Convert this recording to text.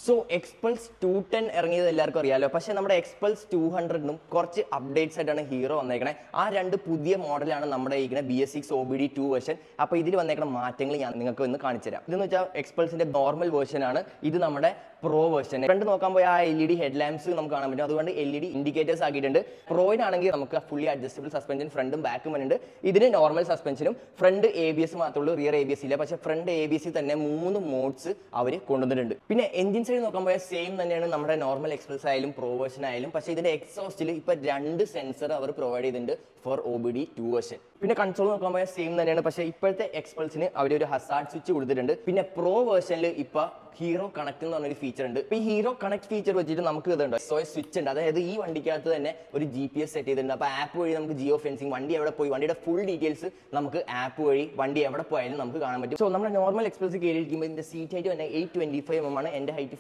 So Xpulse 210 ഇറങ്ങിയത് എല്ലാവർക്കും അറിയാലോ. പക്ഷേ നമ്മുടെ എക്സ്പൾസ് 200നും കുറച്ച് അപ്ഡേറ്റ്സ് ആയിട്ടാണ് ഹീറോ വന്നേക്കണേ. ആ രണ്ട് പുതിയ മോഡലാണ് നമ്മുടെ ഈ BS6 OBD2 വേർഷൻ. അപ്പോൾ ഇതിൽ വന്നേക്കുന്ന മാറ്റങ്ങൾ ഞാൻ നിങ്ങൾക്ക് ഒന്ന് കാണിച്ചു തരാം. ഇതെന്ന് വെച്ചാൽ എക്സ്പൾസിന്റെ നോർമൽ വേർഷൻ ആണ്. ഇത് നമ്മുടെ പ്രോ വേർഷൻ. ഫ്രണ്ട് നോക്കാൻ പോയി ആ LED ഹെഡ് ലാംപ്സ് നമുക്ക് കാണാൻ പറ്റും. അതുകൊണ്ട് LED ഇൻഡിക്കേറ്റേഴ്സ് ആക്കിയിട്ടുണ്ട്. പ്രോയിനാണെങ്കിൽ നമുക്ക് ഫുള്ളി അഡ്ജസ്റ്റബിൾ സസ്പെൻഷൻ ഫ്രണ്ടും ബാക്കും വരുന്നുണ്ട്. ഇതിന് നോർമൽ സസ്പെൻഷനും ഫ്രണ്ട് ABS മാത്രമേ ഉള്ളൂ, റിയർ ABS ഇല്ല. പക്ഷേ ഫ്രണ്ട് ABS തന്നെ 3 മോഡ്സ് അവർ കൊണ്ടുവന്നിട്ടുണ്ട്. പിന്നെ എഞ്ചിൻ സൈഡ് നോക്കാൻ പോയാൽ സെയിം തന്നെയാണ് നമ്മുടെ നോർമൽ എക്സ്പ്രസ് ആയാലും പ്രോ വേർഷൻ ആയാലും. പക്ഷേ ഇതിന്റെ എക്സോസ്റ്റിൽ ഇപ്പൊ 2 സെൻസർ അവർ പ്രൊവൈഡ് ചെയ്തിട്ടുണ്ട് ഫോർ OBD2 വേർഷൻ. പിന്നെ കൺസോൾ നോക്കാൻ പോയാൽ സെയിം തന്നെയാണ്. പക്ഷേ ഇപ്പോഴത്തെ എക്സ്പൾസിന് അവർ ഒരു ഹസാർഡ് സ്വിച്ച് കൊടുത്തിട്ടുണ്ട്. പിന്നെ പ്രോ വേർഷനിൽ ഇപ്പൊ ഹീറോ കണക്ട് എന്ന് പറഞ്ഞൊരു ഫീച്ചർ ഉണ്ട്. ഈ ഹീറോ കണക്ട് ഫീച്ചർ വെച്ചിട്ട് നമുക്ക് ഇതുണ്ട് സ്വിച്ച് ഉണ്ട്. അതായത് ഈ വണ്ടിക്കകത്ത് തന്നെ ഒരു GPS സെറ്റ് ചെയ്തിട്ടുണ്ട്. അപ്പോൾ ആപ്പ് വഴി നമുക്ക് ജിയോ ഫെൻസിങ്, വണ്ടി എവിടെ പോയി, വണ്ടിയുടെ ഫുൾ ഡീറ്റെയിൽസ് നമുക്ക് ആപ്പ് വഴി വണ്ടി എവിടെ പോയാലും നമുക്ക് കാണാൻ പറ്റും. സോ നമ്മുടെ നോർമൽ എക്സ്പ്രസ് കയറിയിരിക്കുമ്പോൾ ഇതിന്റെ സീറ്റ് ഹൈറ്റ് തന്നെ 825 mm ആണ്. എൻ്റെ ഹൈറ്റ്